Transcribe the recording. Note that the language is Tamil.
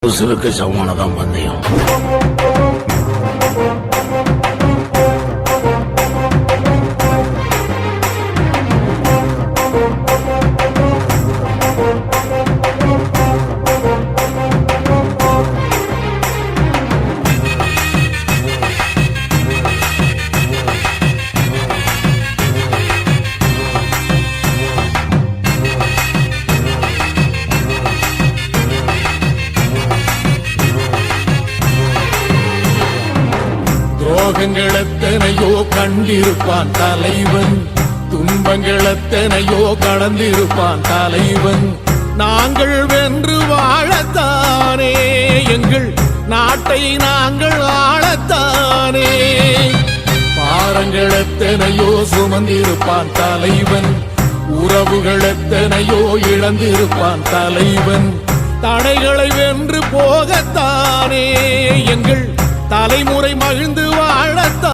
உசுருக்கு சமமானதான் பந்தயம். துரோகங்கள் எத்தனையோ கண்டிருப்பான் தலைவன், துன்பங்கள் எத்தனையோ கடந்திருப்பான் தலைவன். நாங்கள் வென்று வாழத்தானே எங்கள் நாட்டை நாங்கள் ஆளத்தானே. பாரங்கள் எத்தனையோ சுமந்திருப்பான் தலைவன், உறவுகள் எத்தனையோ இழந்திருப்பான் தலைவன். தடைகளை வென்று போகத்தானே எங்கள் தலைமுறை மகிழ்ந்து வாழத்தான்.